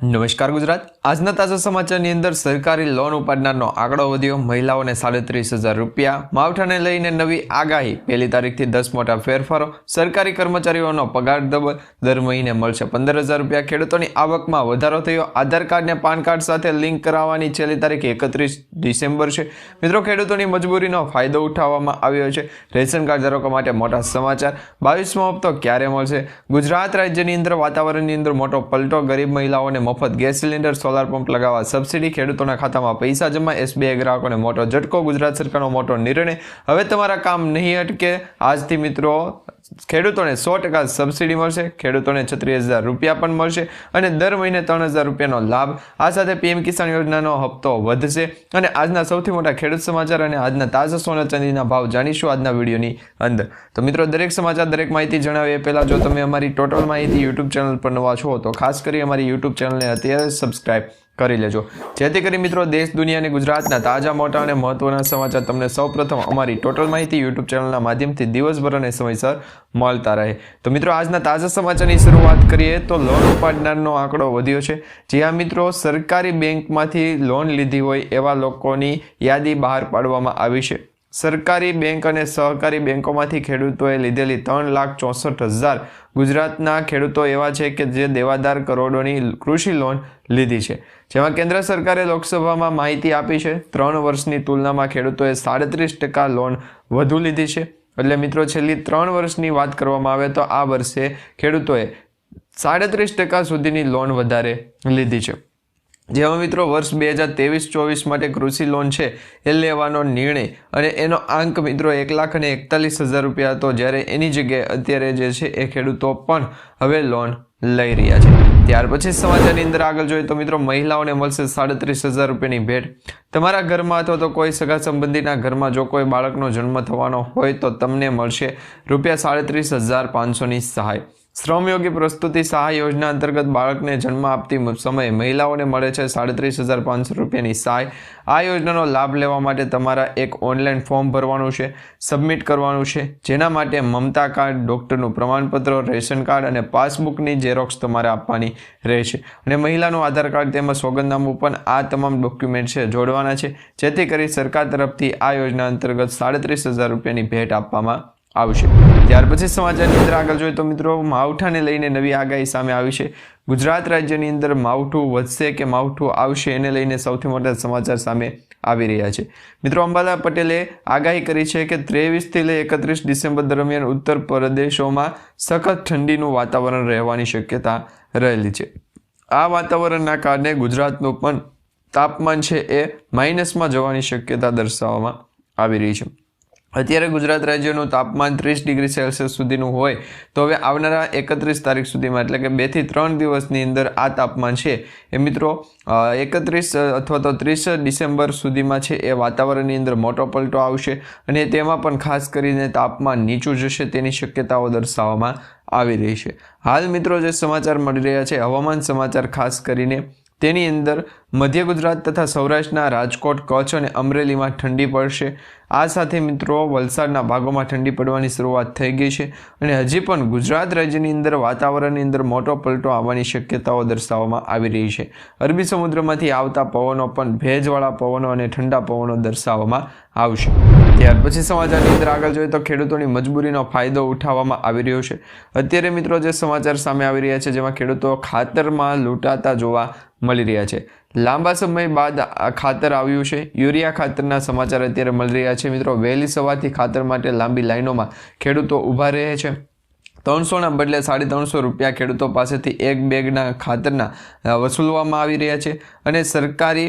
નમસ્કાર ગુજરાત। આજના તાજા સમાચારની અંદર સરકારી લોન ઉપાડનારનો આંકડો વધ્યો, મહિલાઓને 37,500 રૂપિયા। માવઠાને લઈને નવી આગાહી, 1 તારીખથી 10 મોટા ફેરફારો। સરકારી કર્મચારીઓનો પગાર ડબલ, દર મહિને મળશે 15,000 રૂપિયા। ખેડૂતોની આવકમાં વધારો થયો। આધાર કાર્ડને પાન કાર્ડ સાથે લિંક કરાવવાની છેલ્લી તારીખ 31 ડિસેમ્બર છે। મિત્રો, ખેડૂતોની મજબૂરીનો ફાયદો ઉઠાવવામાં આવ્યો છે। રેશન કાર્ડ ધારકો માટે મોટા સમાચાર। 22મો હપ્તો ક્યારે મળશે? ગુજરાત રાજ્યની અંદર વાતાવરણની અંદર મોટો પલટો। ગરીબ મહિલાઓને મફત ગેસ સિલિન્ડર, સોલાર પંપ લગાવવા સબસિડી, ખેડૂતોના ખાતામાં પૈસા જમા। SBI ગ્રાહકોને મોટો ઝટકો। ગુજરાત સરકારનો મોટો નિર્ણય, હવે તમારા કામ નહીં અટકે। આજથી મિત્રો ખેડૂતોને 100% સબસિડી મળશે। ખેડૂતોને 36,000 રૂપિયા પણ મળશે અને દર મહિને 3,000 રૂપિયાનો લાભ। આ સાથે PM કિસાન યોજનાનો હપ્તો વધશે। અને આજના સૌથી મોટા ખેડૂત સમાચાર અને આજના તાજા સોના ચાંદીના ભાવ જાણીશું આજના વિડીયોની અંદર। તો મિત્રો, દરેક સમાચાર, દરેક માહિતી જણાવીએ પહેલાં જો તમે અમારી ટોટલ માહિતી યુટ્યુબ ચેનલ પર નવા છો તો ખાસ કરી અમારી યુટ્યુબ ચેનલને અત્યારે સબસ્ક્રાઇબ કરી લેજો, જેથી કરી મિત્રો દેશ, દુનિયા અને ગુજરાતના તાજા, મોટા અને મહત્વના સમાચાર તમને સૌપ્રથમ અમારી ટોટલ માહિતી યુટ્યુબ ચેનલના માધ્યમથી દિવસભર અને સમયસર મળતા રહે। તો મિત્રો, આજના તાજા સમાચારની શરૂઆત કરીએ તો લોન ઉપાડનારનો આંકડો વધ્યો છે। જ્યાં મિત્રો સરકારી બેંકમાંથી લોન લીધી હોય એવા લોકોની યાદી બહાર પાડવામાં આવી છે। સરકારી બેંક અને સહકારી બેંકોમાંથી ખેડૂતોએ લીધેલી 3,64,000 ગુજરાતના ખેડૂતો એવા છે કે જે દેવાદાર કરોડોની કૃષિ લોન લીધી છે। જેમાં કેન્દ્ર સરકારે લોકસભામાં માહિતી આપી છે 3 વર્ષની તુલનામાં ખેડૂતોએ 37% લોન વધુ લીધી છે। એટલે મિત્રો, છેલ્લી 3 વર્ષની વાત કરવામાં આવે તો આ વર્ષે ખેડૂતોએ 37% સુધીની લોન વધારે લીધી છે। જેમાં મિત્રો વર્ષ 2023-24 માટે કૃષિ લોન છે એ લેવાનો નિર્ણય અને એનો આંક મિત્રો 1,41,000 રૂપિયા હતો, જ્યારે એની જગ્યાએ અત્યારે જે છે એ ખેડૂતો પણ હવે લોન લઈ રહ્યા છે। ત્યાર પછી સમાચારની અંદર આગળ જોઈએ તો મિત્રો, મહિલાઓને મળશે 37,000 રૂપિયાની ભેટ। તમારા ઘરમાં અથવા તો કોઈ સગા સંબંધીના ઘરમાં જો કોઈ બાળકનો જન્મ થવાનો હોય તો તમને મળશે ₹37,500ની સહાય। શ્રમયોગી પ્રસ્તુતિ સહાય યોજના અંતર્ગત બાળકને જન્મ આપતી સમયે મહિલાઓને મળે છે 37,500 રૂપિયાની સહાય। આ યોજનાનો લાભ લેવા માટે તમારા એક ઓનલાઈન ફોર્મ ભરવાનું છે, સબમિટ કરવાનું છે, જેના માટે મમતા કાર્ડ, ડૉક્ટરનું પ્રમાણપત્ર, રેશન કાર્ડ અને પાસબુકની ઝેરોક્સ તમારે આપવાની રહેશે અને મહિલાનું આધાર કાર્ડ તેમજ સોગંદનામું પણ આ તમામ ડોક્યુમેન્ટ છે જોડવાના છે, જેથી કરી સરકાર તરફથી આ યોજના અંતર્ગત 37,000 રૂપિયાની ભેટ આપવામાં આવશે। ત્યાર પછી સમાચારની અંદર આગળ જોઈએ તો મિત્રો, માવઠાને લઈને નવી આગાહી સામે આવી છે। ગુજરાત રાજ્યની અંદર માવઠું વધશે કે માવઠું આવશે એને લઈને સૌથી મોટા સમાચાર સામે આવી રહ્યા છે। મિત્રો, અંબાલાલ પટેલે આગાહી કરી છે કે 23થી લઈ 31 ડિસેમ્બર દરમિયાન ઉત્તર પ્રદેશોમાં સખત ઠંડીનું વાતાવરણ રહેવાની શક્યતા રહેલી છે। આ વાતાવરણના કારણે ગુજરાતનું પણ તાપમાન છે એ માઇનસમાં જવાની શક્યતા દર્શાવવામાં આવી રહી છે। અત્યારે ગુજરાત રાજ્યનું તાપમાન 30 ડિગ્રી સેલ્સિયસ સુધીનું હોય તો હવે આવનારા 31 તારીખ સુધીમાં, એટલે કે 2 થી 3 દિવસની અંદર આ તાપમાન છે એ મિત્રો 31 અથવા તો 30 ડિસેમ્બર સુધીમાં છે એ વાતાવરણની અંદર મોટો પલટો આવશે અને તેમાં પણ ખાસ કરીને તાપમાન નીચું જશે તેની શક્યતાઓ દર્શાવવામાં આવી રહી છે। હાલ મિત્રો જે સમાચાર મળી રહ્યા છે, હવામાન સમાચાર ખાસ કરીને તેની અંદર મધ્ય ગુજરાત તથા સૌરાષ્ટ્રના રાજકોટ, કચ્છ અને અમરેલીમાં ઠંડી પડશે। આ સાથે મિત્રો વલસાડના ભાગોમાં ઠંડી પડવાની શરૂઆત થઈ ગઈ છે અને હજી પણ ગુજરાત રાજ્યની અંદર વાતાવરણની અંદર મોટો પલટો આવવાની શક્યતાઓ દર્શાવવામાં આવી રહી છે। અરબી સમુદ્રમાંથી આવતા પવનો પણ ભેજવાળા પવનો અને ઠંડા પવનો દર્શાવવામાં આવશે। ત્યાર પછી સમાચારની અંદર આગળ જોઈએ તો ખેડૂતોની મજબૂરીનો ફાયદો ઉઠાવવામાં આવી રહ્યો છે। અત્યારે મિત્રો જે સમાચાર સામે આવી રહ્યા છે, જેમાં ખેડૂતો ખાતરમાં લૂંટાતા જોવા મળી રહ્યા છે। લાંબા સમય બાદ ખાતર આવ્યું છે। યુરિયા ખાતરના સમાચાર અત્યારે મળી રહ્યા છે। મિત્રો, વહેલી સવારથી ખાતર માટે લાંબી લાઈનોમાં ખેડૂતો ઊભા રહે છે। 300ના બદલે 350 રૂપિયા ખેડૂતો પાસેથી એક બેગના ખાતરના વસૂલવામાં આવી રહ્યા છે અને સરકારી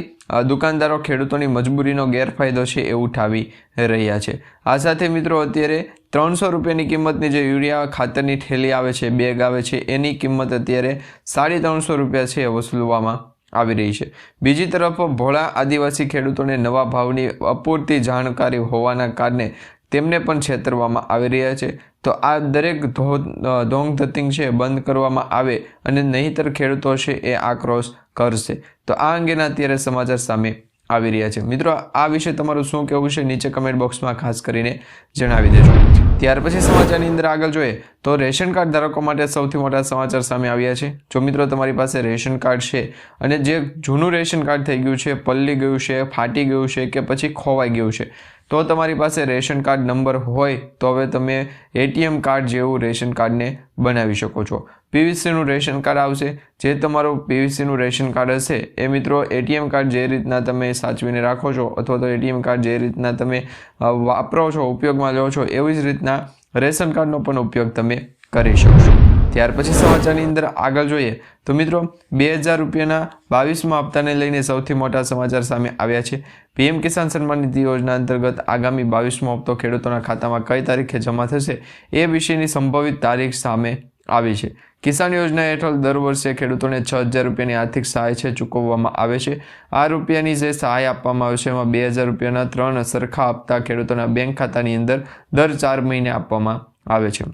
દુકાનદારો ખેડૂતોની મજબૂરીનો ગેરફાયદો છે એ ઉઠાવી રહ્યા છે। આ સાથે મિત્રો અત્યારે 300 રૂપિયાની કિંમતની જે યુરિયા ખાતરની થેલી આવે છે, બેગ આવે છે, એની કિંમત અત્યારે 350 રૂપિયા છે એ વસૂલવામાં આવી રહી છે। બીજી તરફ ભોળા આદિવાસી ખેડૂતોને નવા ભાવની અપૂરતી જાણકારી હોવાના કારણે તેમને પણ છેતરવામાં આવી રહ્યા છે। તો આ દરેક ધોંગ ધતિંગ છે બંધ કરવામાં આવે અને નહીંતર ખેડૂતો છે એ આક્રોશ કરશે। તો આ અંગેના અત્યારે સમાચાર સામે આવી રહ્યા છે। મિત્રો આ વિશે તમારું શું કહેવું છે નીચે કમેન્ટ બોક્સમાં ખાસ કરીને જણાવી દેજો। ત્યાર પછી સમાચારની અંદર આગળ જોઈએ તો રેશન કાર્ડ ધારકો માટે સૌથી મોટા સમાચાર સામે આવ્યા છે। જો મિત્રો તમારી પાસે રેશન કાર્ડ છે અને જે જૂનું રેશન કાર્ડ થઈ ગયું છે, પલળી ગયું છે, ફાટી ગયું છે કે પછી ખોવાઈ ગયું છે, તો તમારી પાસે રેશન કાર્ડ નંબર હોય તો હવે તમે એટીએમ કાર્ડ જેવું રેશન કાર્ડને બનાવી શકો છો। પીવીસીનું રેશન કાર્ડ આવશે। જે તમારું પીવીસીનું રેશન કાર્ડ હશે એ મિત્રો એટીએમ કાર્ડ જે રીતના તમે સાચવીને રાખો છો અથવા તો એટીએમ કાર્ડ જે રીતના તમે વાપરો છો, ઉપયોગમાં લો છો, એવી જ રીતના રેશન કાર્ડનો પણ ઉપયોગ તમે કરી શકશો। ત્યાર પછી સમાચારની અંદર આગળ જોઈએ તો મિત્રો 2000 રૂપિયાના 22મા હપ્તાને લઈને સૌથી મોટા સમાચાર સામે આવ્યા છે। પીએમ કિસાન સન્માન નિધિ યોજના અંતર્ગત આગામી 22મો હપ્તો ખેડૂતોના ખાતામાં કઈ તારીખે જમા થશે એ વિશેની સંભવિત તારીખ સામે આવી છે। કિસાન યોજના હેઠળ દર વર્ષે ખેડૂતોને 6000 રૂપિયાની આર્થિક સહાય છે ચૂકવવામાં આવે છે। આ રૂપિયાની જે સહાય આપવામાં આવે છે એમાં 2000 રૂપિયાના 3 સરખા હપ્તા ખેડૂતોના બેંક ખાતાની અંદર દર 4 મહિને આપવામાં આવે છે।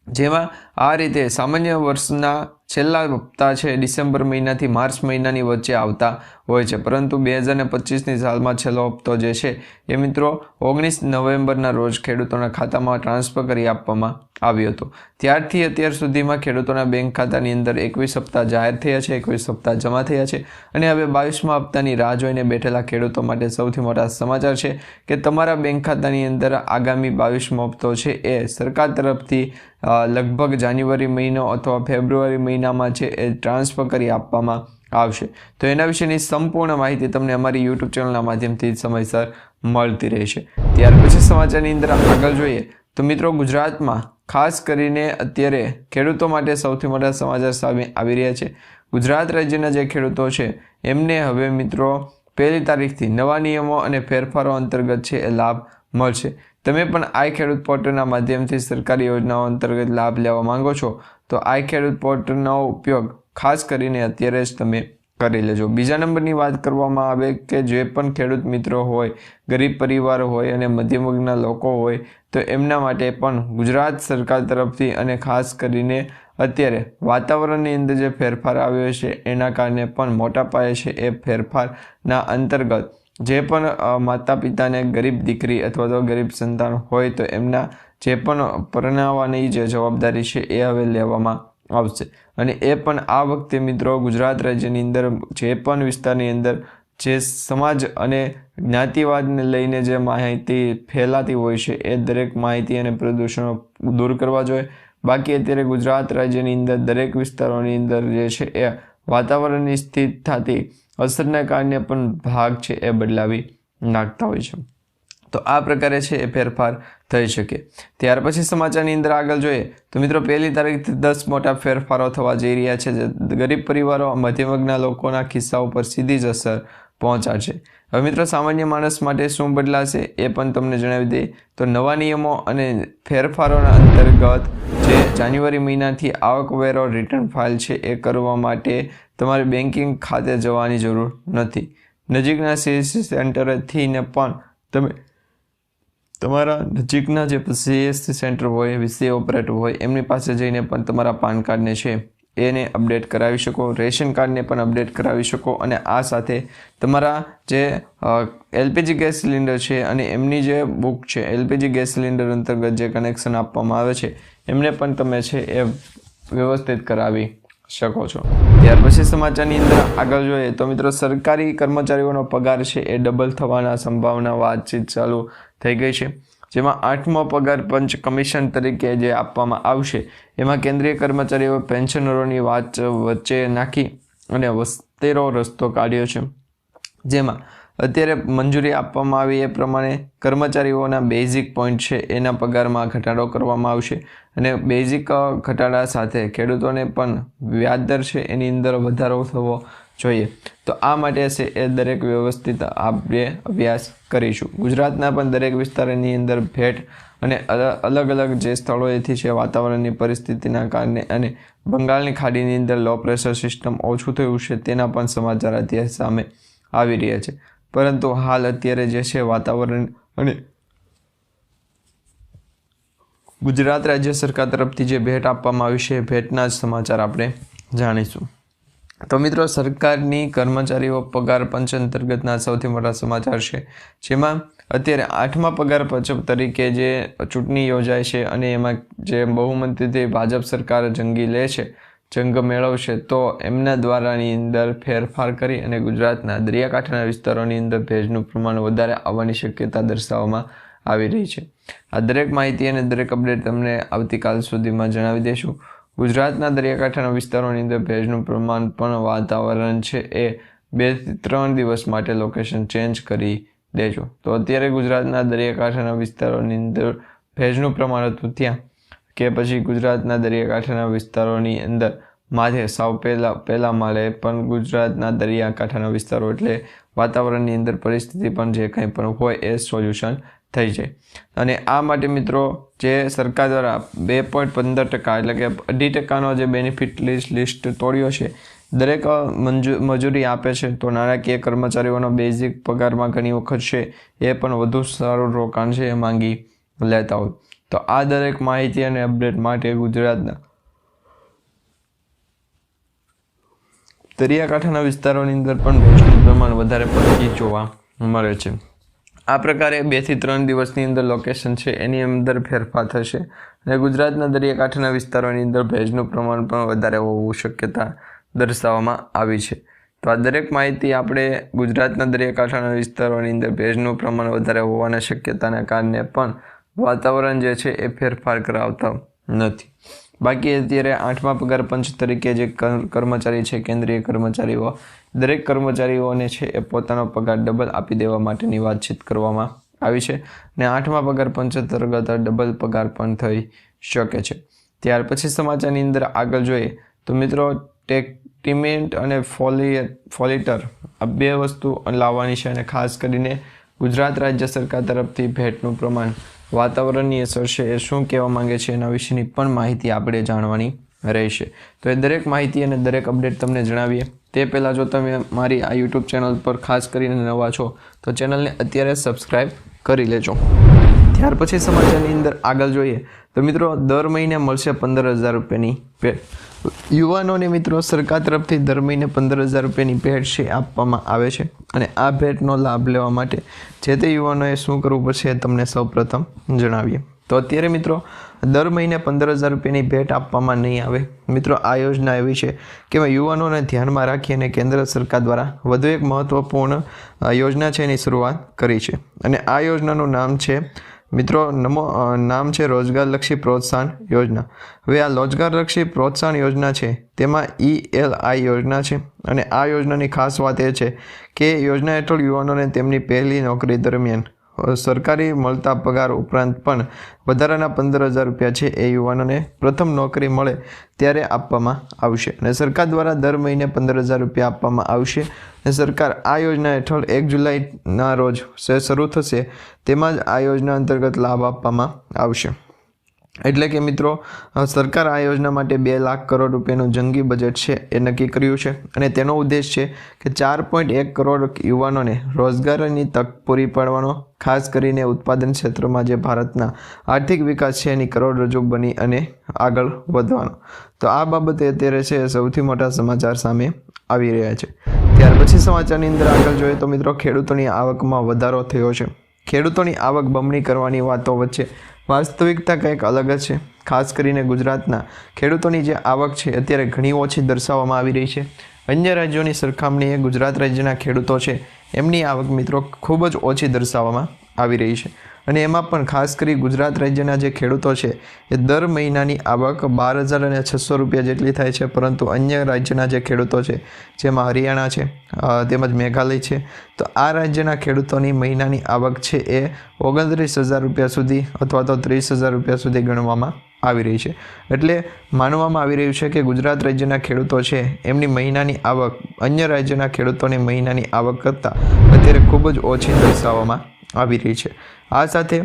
જેમાં આ રીતે સામાન્ય વર્ષના છેલ્લા હપ્તા છે ડિસેમ્બર મહિનાથી માર્ચ મહિનાની વચ્ચે આવતા હોય છે, પરંતુ 2025ની સાલમાં છેલ્લો હપ્તો જે છે એ મિત્રો 19 નવેમ્બરના રોજ ખેડૂતોના ખાતામાં ટ્રાન્સફર કરી આપવામાં આવ્યો હતો। ત્યારથી અત્યાર સુધીમાં ખેડૂતોના બેંક ખાતાની અંદર 21 હપ્તા જાહેર થયા છે, 21 હપ્તા જમા થયા છે અને હવે 22મા હપ્તાની રાહ જોઈને બેઠેલા ખેડૂતો માટે સૌથી મોટા સમાચાર છે કે તમારા બેંક ખાતાની અંદર આગામી 22મો હપ્તો છે એ સરકાર તરફથી લગભગ જાન્યુઆરી મહિનો અથવા ફેબ્રુઆરી મહિનામાં છે એ ટ્રાન્સફર કરી આપવામાં આવશે। તો એના વિશેની સંપૂર્ણ માહિતી તમને અમારી યુટ્યુબ ચેનલના માધ્યમથી સમયસર મળતી રહેશે। ત્યાર પછી સમાચારની અંદર આગળ જોઈએ તો મિત્રો ગુજરાતમાં ખાસ કરીને અત્યારે ખેડૂતો માટે સૌથી મોટા સમાચાર સામે આવી રહ્યા છે। ગુજરાત રાજ્યના જે ખેડૂતો છે એમને હવે મિત્રો 1લી તારીખથી નવા નિયમો અને ફેરફારો અંતર્ગત છે એ લાભ મળશે। તમે પણ આઈ ખેડૂત પોર્ટલના માધ્યમથી સરકારી યોજનાઓ અંતર્ગત લાભ લેવા માંગો છો તો આઈ ખેડૂત પોર્ટલનો ઉપયોગ ખાસ કરીને અત્યારે જ તમે કરી લેજો। બીજા નંબરની વાત કરવામાં આવે કે જે પણ ખેડૂત મિત્રો હોય, ગરીબ પરિવાર હોય અને મધ્યમ વર્ગના લોકો હોય તો એમના માટે પણ ગુજરાત સરકાર તરફથી અને ખાસ કરીને અત્યારે વાતાવરણની અંદર જે ફેરફાર આવ્યો છે એના કારણે પણ મોટા પાયે છે એ ફેરફારના અંતર્ગત જે પણ માતા પિતાને ગરીબ દીકરી અથવા તો ગરીબ સંતાન હોય તો એમના જે પણ પરણાવવાની જે જવાબદારી છે એ હવે લેવામાં આવશે। અને એ પણ આ વખતે મિત્રો ગુજરાત રાજ્યની અંદર જે પણ વિસ્તારની અંદર જે સમાજ અને જ્ઞાતિવાદને લઈને જે માહિતી ફેલાતી હોય છે એ દરેક માહિતી અને પ્રદૂષણો દૂર કરવા જોઈએ। બાકી અત્યારે ગુજરાત રાજ્યની અંદર દરેક વિસ્તારોની અંદર જે છે એ વાતાવરણની સ્થિત થતી અસરના કારણે પણ ભાગ છે એ બદલાવી નાખતા હોય છે। તો આ પ્રકારે છે એ ફેરફાર થઈ શકે। ત્યાર પછી સમાચારની અંદર આગળ જોઈએ તો મિત્રો 1લી તારીખથી 10 મોટા ફેરફારો થવા જઈ રહ્યા છે જે ગરીબ પરિવારો, મધ્યમ વર્ગના લોકોના ખિસ્સા ઉપર સીધી જ અસર પહોંચાડશે। હવે મિત્રો સામાન્ય માણસ માટે શું બદલાશે એ પણ તમને જણાવી દઈએ તો નવા નિયમો અને ફેરફારોના અંતર્ગત જે જાન્યુઆરી મહિનાથી આવકવેરો રિટર્ન ફાઇલ છે એ કરવા માટે તમારે બેન્કિંગ ખાતે જવાની જરૂર નથી। નજીકના સીએસસી સેન્ટરથી ને પણ તમે તમારા નજીકના જે સીએસસી સેન્ટર હોય, વીસી ઓપરેટર હોય એમની પાસે જઈને પણ તમારા પાન કાર્ડને છે એને અપડેટ કરાવી શકો, રેશન કાર્ડને પણ અપડેટ કરાવી શકો અને આ સાથે તમારા જે એલપીજી ગેસ સિલિન્ડર છે અને એમની જે બુક છે એલપીજી ગેસ સિલિન્ડર અંતર્ગત જે કનેક્શન આપવામાં આવે છે એમને પણ તમે છે એ વ્યવસ્થિત કરાવી શકો છો। ત્યાર પછી સમાચારની અંદર આગળ જોઈએ તો મિત્રો સરકારી કર્મચારીઓનો પગાર છે એ ડબલ થવાના સંભાવના વાતચીત ચાલુ થઈ ગઈ છે। જેમાં 8મો પગાર પંચ કમિશન તરીકે જે આપવામાં આવશે એમાં કેન્દ્રીય કર્મચારીઓ પેન્શનરોની વાત વચ્ચે નાખી અને વસ્તેરો રસ્તો કાઢ્યો છે। જેમાં અત્યારે મંજૂરી આપવામાં આવી એ પ્રમાણે કર્મચારીઓના બેઝિક પોઈન્ટ છે એના પગારમાં ઘટાડો કરવામાં આવશે અને બેઝિક ઘટાડા સાથે ખેડૂતોને પણ વ્યાજદર છે એની અંદર વધારો થવો જોઈએ। તો આ માટે છે એ દરેક વ્યવસ્થિત આપણે અભ્યાસ કરીશું। ગુજરાતના પણ દરેક વિસ્તારની અંદર ભેટ અને અલગ અલગ જે સ્થળોએથી છે વાતાવરણની પરિસ્થિતિના કારણે અને બંગાળની ખાડીની અંદર લો પ્રેશર સિસ્ટમ ઓછું થયું છે તેના પણ સમાચાર અત્યારે સામે આવી રહ્યા છે। પરંતુ હાલ અત્યારે જે છે વાતાવરણ અને ગુજરાત રાજ્ય સરકાર તરફથી જે ભેટ આપવામાં આવી છે ભેટના જ સમાચાર આપણે જાણીશું। તો મિત્રો, સરકારની કર્મચારીઓ પગાર પંચ અંતર્ગતના સૌથી મોટા સમાચાર છે, જેમાં અત્યારે 8મા પગાર પંચ તરીકે જે ચૂંટણી યોજાય છે અને એમાં જે બહુમતીથી ભાજપ સરકાર જંગ મેળવશે, તો એમના દ્વારાની અંદર ફેરફાર કરી અને ગુજરાતના દરિયાકાંઠાના વિસ્તારોની અંદર ભેજનું પ્રમાણ વધારે આવવાની શક્યતા દર્શાવવામાં આવી રહી છે. આ દરેક માહિતી અને દરેક અપડેટ તમને આવતીકાલ સુધીમાં જણાવી દઈશું. ગુજરાતના દરિયાકાંઠાના વિસ્તારોની અંદર ભેજનું પ્રમાણ પણ વાતાવરણ છે એ 2 થી 3 દિવસ માટે લોકેશન ચેન્જ કરી દેજો. તો અત્યારે ગુજરાતના દરિયાકાંઠાના વિસ્તારોની અંદર ભેજનું પ્રમાણ હતું ત્યાં, કે પછી ગુજરાતના દરિયાકાંઠાના વિસ્તારોની અંદર માથે સાવ પહેલા માળે પણ ગુજરાતના દરિયાકાંઠાના વિસ્તારો એટલે વાતાવરણની અંદર પરિસ્થિતિ પણ જે કંઈ પણ હોય એ સોલ્યુશન થઈ જાય. અને આ માટે મિત્રો, જે સરકાર દ્વારા 2.15% એટલે કે 2.5% જે બેનિફિટ લિસ્ટ તોડ્યો છે, દરેક મજૂરી આપે છે, તો નાણાકીય કર્મચારીઓનો બેઝિક પગારમાં ઘણી વખત છે એ પણ વધુ સારું રોકાણ છે એ માંગી લેતા હોય. તો આ દરેક માહિતી અને અપડેટ માટે ગુજરાતના દરિયાકાંઠાના વિસ્તારોની અંદર પણ ભેજનું પ્રમાણ વધારે પડતી જોવા મળે છે. આ પ્રકારે 2 થી 3 દિવસની અંદર લોકેશન છે એની અંદર ફેરફાર થશે અને ગુજરાતના દરિયાકાંઠાના વિસ્તારોની અંદર ભેજનું પ્રમાણ પણ વધારે હોવું શક્યતા દર્શાવવામાં આવી છે. તો આ દરેક માહિતી આપણે ગુજરાતના દરિયાકાંઠાના વિસ્તારોની અંદર ભેજનું પ્રમાણ વધારે હોવાના શક્યતાના કારણે પણ વાતાવરણ જે છે એ ફેરફાર કરાવતા નથી. બાકી અત્યારે 8મા પગાર પંચ તરીકે જે કર્મચારી છે, કેન્દ્રીય કર્મચારીઓ, દરેક કર્મચારીઓને છે એ પોતાનો પગાર ડબલ આપી દેવા માટેની વાતચીત કરવામાં આવી છે અને 8મા પગાર પંચ અંતર્ગત ડબલ પગાર પણ થઈ શકે છે. ત્યાર પછી સમાચારની અંદર આગળ જોઈએ તો મિત્રો, ટિમેન્ટ અને ફોલિટર આ 2 વસ્તુ લાવવાની છે અને ખાસ કરીને ગુજરાત રાજ્ય સરકાર તરફથી ભેટનું પ્રમાણ વાતાવરણની અસર છે એ શું કહેવા માંગે છે એના વિશેની પણ માહિતી આપણે જાણવાની રહેશે. તો એ દરેક માહિતી અને દરેક અપડેટ તમને જણાવીએ તે પહેલાં જો તમે મારી આ યુટ્યુબ ચેનલ પર ખાસ કરીને નવા છો તો ચેનલને અત્યારે સબસ્ક્રાઈબ કરી લેજો. ત્યાર પછી સમાચારની અંદર આગળ જોઈએ તો મિત્રો, દર મહિને મળશે 15,000 રૂપિયાની ભેટ. યુવાનોને મિત્રો, સરકાર તરફથી દર મહિને 15,000 રૂપિયાની ભેટ છે આપવામાં આવે છે અને આ ભેટનો લાભ લેવા માટે જે તે યુવાનોએ શું કરવું પડશે એ તમને સૌપ્રથમ જણાવીએ. તો અત્યારે મિત્રો, દર મહિને 15,000 રૂપિયાની ભેટ આપવામાં નહીં આવે. મિત્રો, આ યોજના એવી છે કે યુવાનોને ધ્યાનમાં રાખી અને કેન્દ્ર સરકાર દ્વારા વધુ એક મહત્વપૂર્ણ યોજના છે એની શરૂઆત કરી છે અને આ યોજનાનું નામ છે મિત્રો નામ છે રોજગારલક્ષી પ્રોત્સાહન યોજના. હવે આ રોજગારલક્ષી પ્રોત્સાહન યોજના છે તેમાં ELI યોજના છે અને આ યોજનાની ખાસ વાત એ છે કે યોજના હેઠળ યુવાનોને તેમની પહેલી નોકરી દરમિયાન સરકારી મળતા પગાર ઉપરાંત પણ વધારાના 15,000 રૂપિયા છે એ યુવાનોને પ્રથમ નોકરી મળે ત્યારે આપવામાં આવશે અને સરકાર દ્વારા દર મહિને 15,000 રૂપિયા આપવામાં આવશે અને સરકાર આ યોજના હેઠળ 1 જુલાઈના રોજ શરૂ થશે, તેમાં જ આ યોજના અંતર્ગત લાભ આપવામાં આવશે. એટલે કે મિત્રો, સરકાર આ યોજના માટે 2 લાખ કરોડ રૂપિયાનું જંગી બજેટ છે એ નક્કી કર્યું છે અને તેનો ઉદ્દેશ છે કે 4.1 કરોડ યુવાનોને રોજગારની તક પૂરી પાડવાનો, ખાસ કરીને ઉત્પાદન ક્ષેત્રમાં જે ભારતના આર્થિક વિકાસ છે એની કરોડરજ્જુ બની અને આગળ વધવાનો. તો આ બાબતે અત્યારે છે સૌથી મોટા સમાચાર સામે આવી રહ્યા છે. ત્યાર પછી સમાચારની અંદર આગળ જોઈએ તો મિત્રો, ખેડૂતોની આવકમાં વધારો થયો છે. ખેડૂતોની આવક બમણી કરવાની વાતો વચ્ચે વાસ્તવિકતા કંઈક અલગ જ છે. ખાસ કરીને ગુજરાતના ખેડૂતોની જે આવક છે અત્યારે ઘણી ઓછી દર્શાવવામાં આવી રહી છે. અન્ય રાજ્યોની સરખામણીએ ગુજરાત રાજ્યના ખેડૂતો છે એમની આવક મિત્રો ખૂબ જ ઓછી દર્શાવવામાં આવી રહી છે અને એમાં પણ ખાસ કરી ગુજરાત રાજ્યના જે ખેડૂતો છે એ દર મહિનાની આવક 12,600 રૂપિયા જેટલી થાય છે, પરંતુ અન્ય રાજ્યના જે ખેડૂતો છે જેમાં હરિયાણા છે તેમજ મેઘાલય છે, તો આ રાજ્યના ખેડૂતોની મહિનાની આવક છે એ 29,000 રૂપિયા સુધી અથવા તો 30,000 રૂપિયા સુધી ગણવામાં આવી રહી છે. એટલે માનવામાં આવી રહ્યું છે કે ગુજરાત રાજ્યના ખેડૂતો છે એમની મહિનાની આવક અન્ય રાજ્યના ખેડૂતોની મહિનાની આવક કરતાં અત્યારે ખૂબ જ ઓછી દર્શાવવામાં આવી રહી છે. આ સાથે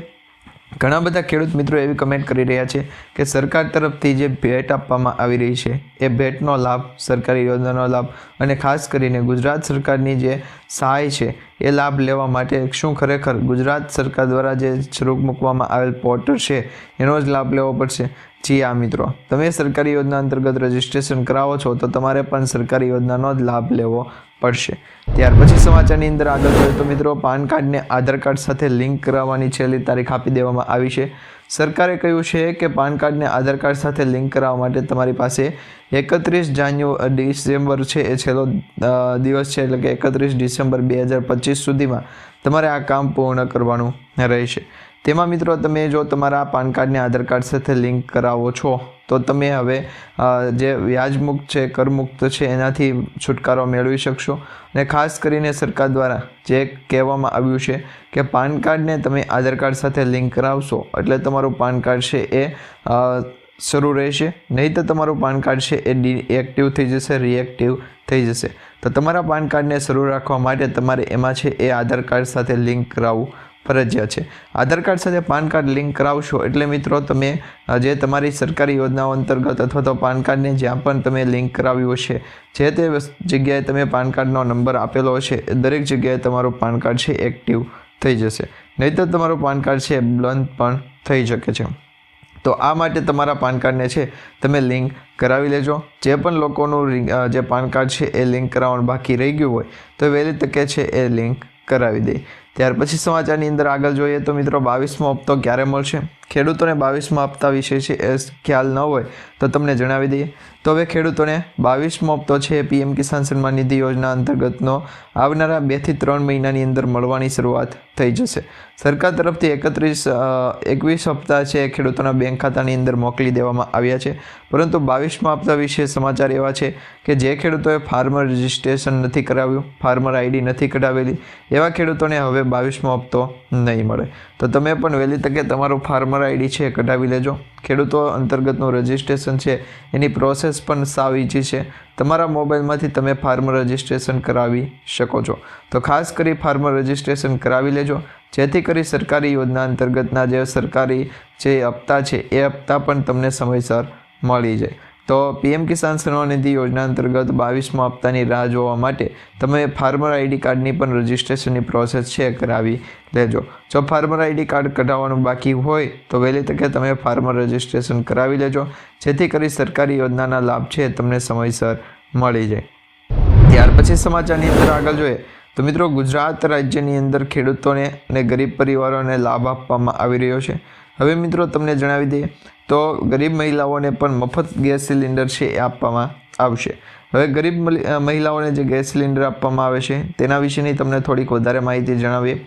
ઘણા બધા ખેડૂત મિત્રો એવી કમેન્ટ કરી રહ્યા છે કે સરકાર તરફથી જે ભેટ આપવામાં આવી રહી છે એ ભેટનો લાભ, સરકારી યોજનાનો લાભ અને ખાસ કરીને ગુજરાત સરકારની જે સહાય છે એ લાભ લેવા માટે શું ખરેખર ગુજરાત સરકાર દ્વારા જે શરૂ મૂકવામાં આવેલ પોર્ટલ છે એનો જ લાભ લેવો પડશે? જી હા મિત્રો, તમે સરકારી યોજના અંતર્ગત રજીસ્ટ્રેશન કરાવો છો તો તમારે પણ સરકારી યોજનાનો જ લાભ લેવો પડશે. ત્યાર પછી સમાચારની અંદર આગળ જોઈએ તો મિત્રો, પાન કાર્ડને આધાર કાર્ડ સાથે લિંક કરાવવાની છેલ્લી તારીખ આપી દેવામાં આવી છે. સરકારે કહ્યું છે કે પાન કાર્ડને આધાર કાર્ડ સાથે લિંક કરાવવા માટે તમારી પાસે 31 ડિસેમ્બર છે એ છેલ્લો દિવસ છે, એટલે કે 31 ડિસેમ્બર 2025 સુધીમાં તમારે આ કામ પૂર્ણ કરવાનું રહેશે. તેમાં મિત્રો તમે જો તમારા પાન કાર્ડને આધાર કાર્ડ સાથે લિંક કરાવો છો તો તમે હવે જે વ્યાજમુક્ત છે, કરમુક્ત છે, એનાથી છુટકારો મેળવી શકશો. અને ખાસ કરીને સરકાર દ્વારા જે કહેવામાં આવ્યું છે કે પાન કાર્ડને તમે આધાર કાર્ડ સાથે લિંક કરાવશો એટલે તમારું પાન કાર્ડ છે એ શરૂ રહેશે, નહીં તો તમારું પાન કાર્ડ છે એ ડીએક્ટિવ થઈ જશે, રીએક્ટિવ થઈ જશે. તો તમારા પાન કાર્ડને શરૂ રાખવા માટે તમારે એમાં છે એ આધાર કાર્ડ સાથે લિંક કરાવવું ફરજિયાત છે. આધાર કાર્ડ સાથે પાન કાર્ડ લિંક કરાવશો એટલે મિત્રો તમે જે તમારી સરકારી યોજનાઓ અંતર્ગત અથવા તો પાન કાર્ડને જ્યાં પણ તમે લિંક કરાવ્યું છે, જે તે જગ્યાએ તમે પાન કાર્ડનો નંબર આપેલો છે દરેક જગ્યાએ તમારું પાન કાર્ડ છે એક્ટિવ થઈ જશે, નહીં તો તમારું પાન કાર્ડ છે બંધ પણ થઈ શકે છે. તો આ માટે તમારા પાન કાર્ડને છે તમે લિંક કરાવી લેજો. જે પણ લોકોનું જે પાન કાર્ડ છે એ લિંક કરાવવાનું બાકી રહી ગયું હોય તો વહેલી તકે છે એ લિંક કરાવી દે. ત્યાર પછી સમાચારની અંદર આગળ જોઈએ તો મિત્રો, 22મો હપ્તો ક્યારે મળશે? ખેડૂતોને 22મા હપ્તા વિશે છે એ ખ્યાલ ન હોય તો તમને જણાવી દઈએ. તો હવે ખેડૂતોને 22મો હપ્તો છે પીએમ કિસાન સન્માન નિધિ યોજના અંતર્ગતનો આવનારા 2 થી 3 મહિનાની અંદર મળવાની શરૂઆત થઈ જશે. સરકાર તરફથી 21 હપ્તા છે ખેડૂતોના બેંક ખાતાની અંદર મોકલી દેવામાં આવ્યા છે. પરંતુ 22મા હપ્તા વિશે સમાચાર એવા છે કે જે ખેડૂતોએ ફાર્મર રજિસ્ટ્રેશન નથી કરાવ્યું, ફાર્મર આઈડી નથી કઢાવેલી, એવા ખેડૂતોને હવે 22મો હપ્તો નહીં મળે. તો તમે પણ વહેલી તકે તમારું ફાર્મર આઈડી છે કઢાવી લેજો. ખેડૂતો અંતર્ગતનું રજિસ્ટ્રેશન છે એની પ્રોસેસ પણ સાવ ઈઝી છે. તમારા મોબાઈલમાંથી તમે ફાર્મર રજિસ્ટ્રેશન કરાવી શકો છો. તો ખાસ કરી ફાર્મર રજિસ્ટ્રેશન કરાવી લેજો, જેથી કરી સરકારી યોજના અંતર્ગતના જે સરકારી જે હપ્તા છે એ હપ્તા પણ તમને સમયસર મળી જાય. તો પીએમ કિસાન સન્માન નિધિ યોજના અંતર્ગત 22મા હપ્તાની રાહ જોવા માટે તમે ફાર્મર આઈડી કાર્ડની પણ રજિસ્ટ્રેશનની પ્રોસેસ છે કરાવી લેજો. જો ફાર્મર આઈડી કાર્ડ કઢાવવાનું બાકી હોય તો વહેલી તકે તમે ફાર્મર રજિસ્ટ્રેશન કરાવી લેજો, જેથી કરી સરકારી યોજનાના લાભ છે તમને સમયસર મળી જાય. ત્યાર પછી સમાચારની અંદર આગળ જોઈએ તો મિત્રો, ગુજરાત રાજ્યની અંદર ખેડૂતોને અને ગરીબ પરિવારોને લાભ આપવામાં આવી રહ્યો છે. હવે મિત્રો તમને જણાવી દઈએ તો ગરીબ મહિલાઓને પણ મફત ગેસ સિલિન્ડર છે એ આપવામાં આવશે. હવે ગરીબ મહિલાઓને જે ગેસ સિલિન્ડર આપવામાં આવે છે તેના વિશેની તમને થોડીક વધારે માહિતી જણાવીએ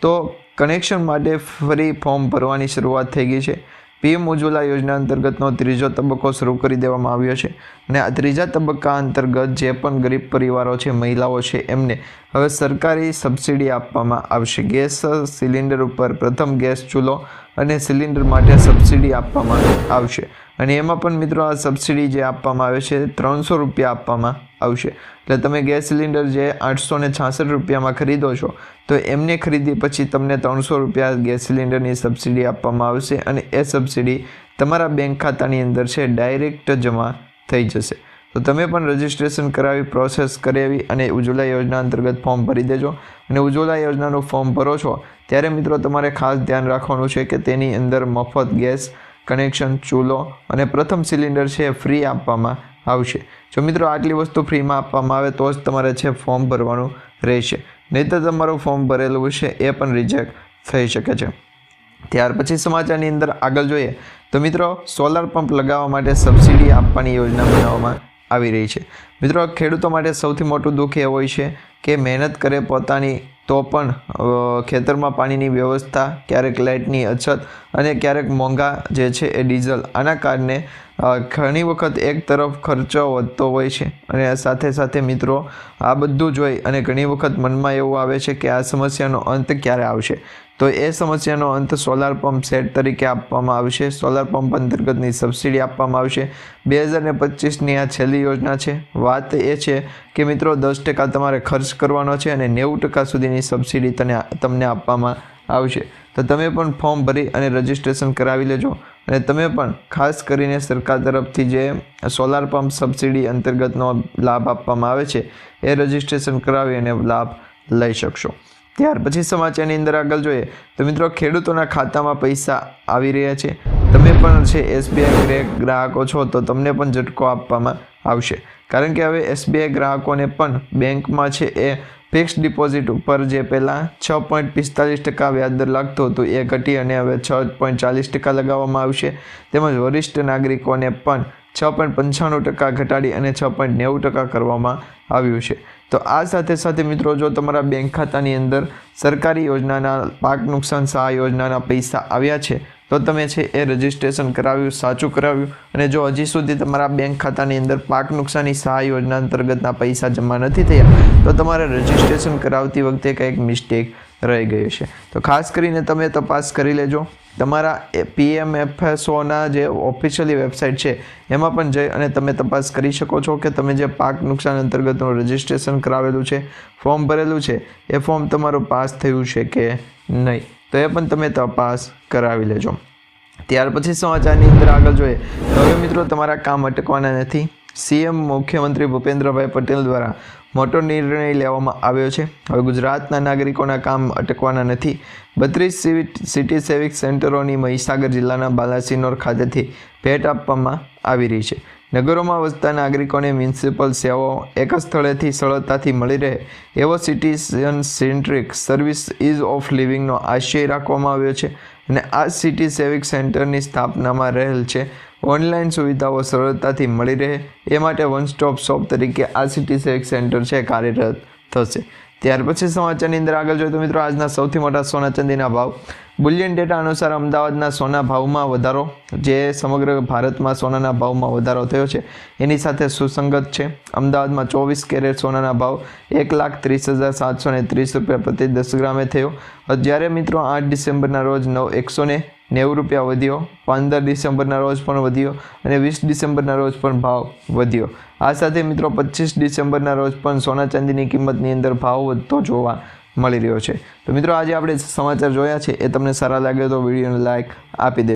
તો, કનેક્શન માટે ફરી ફોર્મ ભરવાની શરૂઆત થઈ ગઈ છે. પીએમ ઉજ્જવલા યોજના અંતર્ગતનો 3જો તબક્કો શરૂ કરી દેવામાં આવ્યો છે અને આ 3જા તબક્કા અંતર્ગત જે પણ ગરીબ પરિવારો છે, મહિલાઓ છે, એમને હવે સરકારી સબસિડી આપવામાં આવશે. ગેસ સિલિન્ડર ઉપર પ્રથમ ગેસ ચૂલો અને સિલિન્ડર માટે સબસિડી આપવામાં આવશે. અને એમાં પણ મિત્રો આ સબસિડી જે આપવામાં આવે છે 300 રૂપિયા આપવામાં આવશે. એટલે તમે ગેસ સિલિન્ડર જે 866 રૂપિયામાં ખરીદો છો તો એમને ખરીદી પછી તમને 300 રૂપિયા ગેસ સિલિન્ડરની સબસિડી આપવામાં આવશે અને એ સબસિડી તમારા બેંક ખાતાની અંદર છે ડાયરેક્ટ જમા થઈ જશે. તો તમે પણ રજિસ્ટ્રેશન કરાવી, પ્રોસેસ કરાવી અને ઉજ્જવલા યોજના અંતર્ગત ફોર્મ ભરી દેજો. અને ઉજ્જવલા યોજનાનું ફોર્મ ભરો છો ત્યારે મિત્રો તમારે ખાસ ધ્યાન રાખવાનું છે કે તેની અંદર મફત ગેસ કનેક્શન, ચૂલો અને પ્રથમ સિલિન્ડર છે ફ્રી આપવામાં આવશે. જો મિત્રો આટલી વસ્તુ ફ્રીમાં આપવામાં આવે તો જ તમારે છે ફોર્મ ભરવાનું રહેશે, નહીં તો તમારું ફોર્મ ભરેલું છે એ પણ રિજેક્ટ થઈ શકે છે. ત્યાર પછી સમાચારની અંદર આગળ જોઈએ તો મિત્રો, સોલાર પંપ લગાવવા માટે સબસિડી આપવાની યોજના બનાવવામાં આવી રહી છે. મિત્રો ખેડૂતો માટે સૌથી મોટું દુઃખ એ હોય છે કે મહેનત કરે પોતાની તો પણ ખેતરમાં પાણીની વ્યવસ્થા, ક્યારેક લાઇટની અછત અને ક્યારેક મોંઘા જે છે એ ડીઝલ, આના કારણે ઘણી વખત એક તરફ ખર્ચો વધતો હોય છે અને સાથે સાથે મિત્રો આ બધું જોઈ અને ઘણી વખત મનમાં એવું આવે છે કે આ સમસ્યાનો અંત ક્યારે આવશે. તો એ સમસ્યાનો અંત સોલાર પંપ સેટ તરીકે આપવામાં આવશે. સોલાર પંપ અંતર્ગતની સબસિડી આપવામાં આવશે. 2025ની આ છેલ્લી યોજના છે. વાત એ છે કે મિત્રો 10% તમારે ખર્ચ કરવાનો છે અને 90% સુધીની સબસિડી તમને આપવામાં આવશે. તો તમે પણ ફોર્મ ભરી અને રજિસ્ટ્રેશન કરાવી લેજો અને તમે પણ ખાસ કરીને સરકાર તરફથી જે સોલાર પંપ સબસિડી અંતર્ગતનો લાભ આપવામાં આવે છે એ રજિસ્ટ્રેશન કરાવી અને લાભ લઈ શકશો। ત્યાર પછી સમાચારની અંદર આગળ જોઈએ તો મિત્રો ખેડૂતોના ખાતામાં પૈસા આવી રહ્યા છે। તમે પણ છે SBI ગ્રાહકો છો તો તમને પણ ઝટકો આપવામાં આવશે, કારણ કે હવે SBI ગ્રાહકોને પણ બેંકમાં છે એ ફિક્સ ડિપોઝિટ ઉપર જે પહેલાં 6.45% વ્યાજદર લાગતો હતો એ ઘટી અને હવે 6.40% લગાવવામાં આવશે। તેમજ વરિષ્ઠ નાગરિકોને પણ 6.95% ઘટાડી અને 6.90% કરવામાં આવ્યું છે। તો આ સાથે સાથે મિત્રો જો તમારા બેંક ખાતાની અંદર સરકારી યોજનાના પાક નુકસાન સહાય યોજનાના પૈસા આવ્યા છે તો તમે છે એ રજિસ્ટ્રેશન કરાવ્યું, સાચું કરાવ્યું, અને જો હજી સુધી તમારા બેંક ખાતાની અંદર પાક નુકસાની સહાય યોજના અંતર્ગતના પૈસા જમા નથી થયા તો તમારે રજિસ્ટ્રેશન કરાવતી વખતે કંઈક મિસ્ટેક રહી ગઈ છે। તો ખાસ કરીને તમે તપાસ કરી લેજો। તમારા PMFSOના જે ઓફિશિયલી વેબસાઇટ છે એમાં પણ જઈ અને તમે તપાસ કરી શકો છો કે તમે જે પાક નુકસાન અંતર્ગતનું રજિસ્ટ્રેશન કરાવેલું છે, ફોર્મ ભરેલું છે, એ ફોર્મ તમારું પાસ થયું છે કે નહીં, તો એ પણ તમે તપાસ કરાવી લેજો। ત્યાર પછી સમાચારની અંદર આગળ જોઈએ તો હવે મિત્રો તમારા કામ અટકવાના નથી। CM મુખ્યમંત્રી ભૂપેન્દ્રભાઈ પટેલ દ્વારા મોટો નિર્ણય લેવામાં આવ્યો છે। હવે ગુજરાતના નાગરિકોના કામ અટકવાના નથી। 32 સિટી સેવિક સેન્ટરોની મહીસાગર જિલ્લાના બાલાસિનોર ખાતેથી ભેટ આપવામાં આવી રહી છે। નગરોમાં વસતા નાગરિકોને મ્યુનિસિપલ સેવાઓ એક સ્થળેથી સરળતાથી મળી રહે એવો citizen centric service ease of લિવિંગનો આશય રાખવામાં આવ્યો છે અને આ સિટી સેવિક સેન્ટરની સ્થાપનામાં રહેલ છે ઓનલાઈન સુવિધાઓ સરળતાથી મળી રહે એ માટે વન સ્ટોપ શોપ તરીકે આ સિટી સેવિક સેન્ટર છે કાર્યરત થશે। ત્યાર પછી સમાચારની અંદર આગળ જોઈએ તો મિત્રો આજના સૌથી મોટા સોના ચાંદીના ભાવ બુલિયન ડેટા અનુસાર અમદાવાદના સોના ભાવમાં વધારો જે સમગ્ર ભારતમાં સોનાના ભાવમાં વધારો થયો છે એની સાથે સુસંગત છે। અમદાવાદમાં 24 કેરેટ સોનાના ભાવ 1,30,730 રૂપિયા પ્રતિ 10 ગ્રામે થયો, જ્યારે મિત્રો 8 ડિસેમ્બરના રોજ 190 રૂપિયા વધ્યો, 15 ડિસેમ્બરના રોજ પણ વધ્યો અને 20 ડિસેમ્બરના રોજ પણ ભાવ વધ્યો। આ સાથે મિત્રો 25 ડિસેમ્બરના રોજ પણ સોના ચાંદીની કિંમતની અંદર ભાવ વધતો જોવા મળી રહ્યો છે। તો મિત્રો આજે આપણે સમાચાર જોયા છે એ તમને સારા લાગે તો વિડીયોને લાઈક આપી દે।